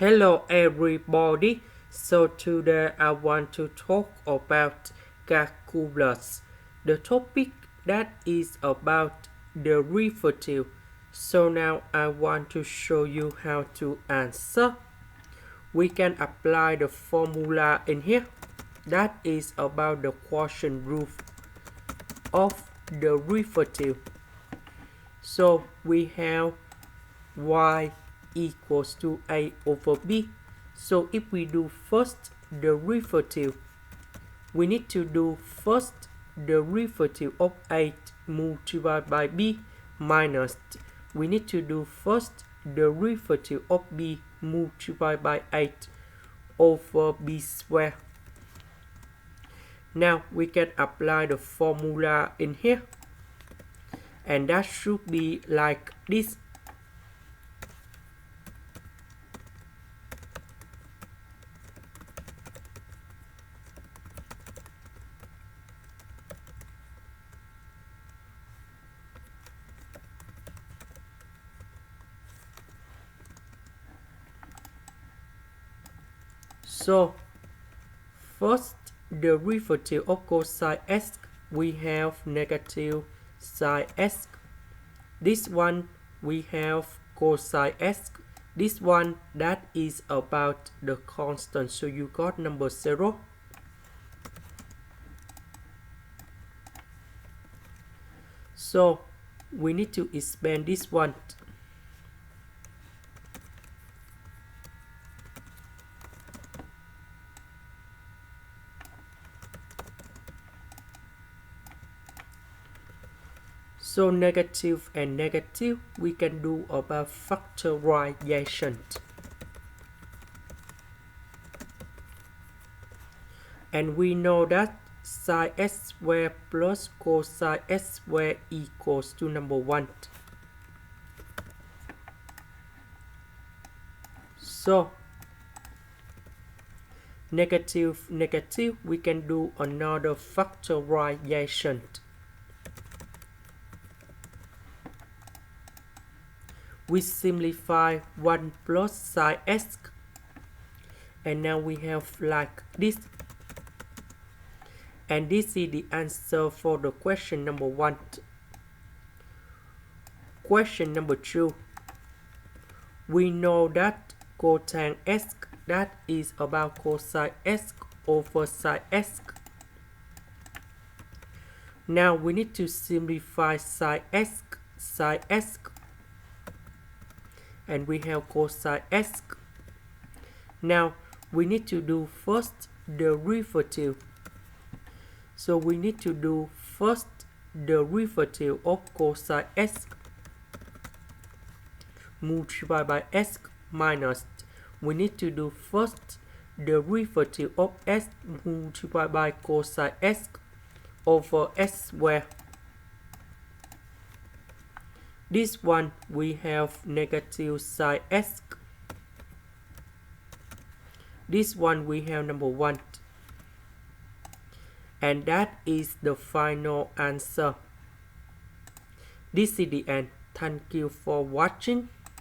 Hello everybody, so today I want to talk about calculus. The topic that is about derivative. So now I want to show you how to answer. We can apply the formula in here. That is about the quotient rule of derivative. So we have y equals to a over b. So if we do first derivative, we need to do first derivative of 8 multiplied by b minus we need to do first derivative of b multiplied by 8 over b squared. Now we can apply the formula in here, and that should be like this. So first derivative of cosine x, we have negative sine x. This one we have cosine x. This one that is about the constant, so you got number 0. So we need to expand this one. So negative and negative, we can do about factorization. And we know that sine x squared plus cosine x squared equals to number 1. So negative, negative, we can do another factorization. We simplify 1 plus sine x, and now we have like this. And this is the answer for the question number 1. Question number 2. We know that cotangx x, that is about cosine x over sine x. Now we need to simplify sine x, and we have cosine x. Now we need to do first derivative. So we need to do first derivative of cosine x multiplied by x minus we need to do first derivative of x multiplied by cosine x over x squared. This one we have negative sine x. This one we have number 1. And that is the final answer. This is the end. Thank you for watching.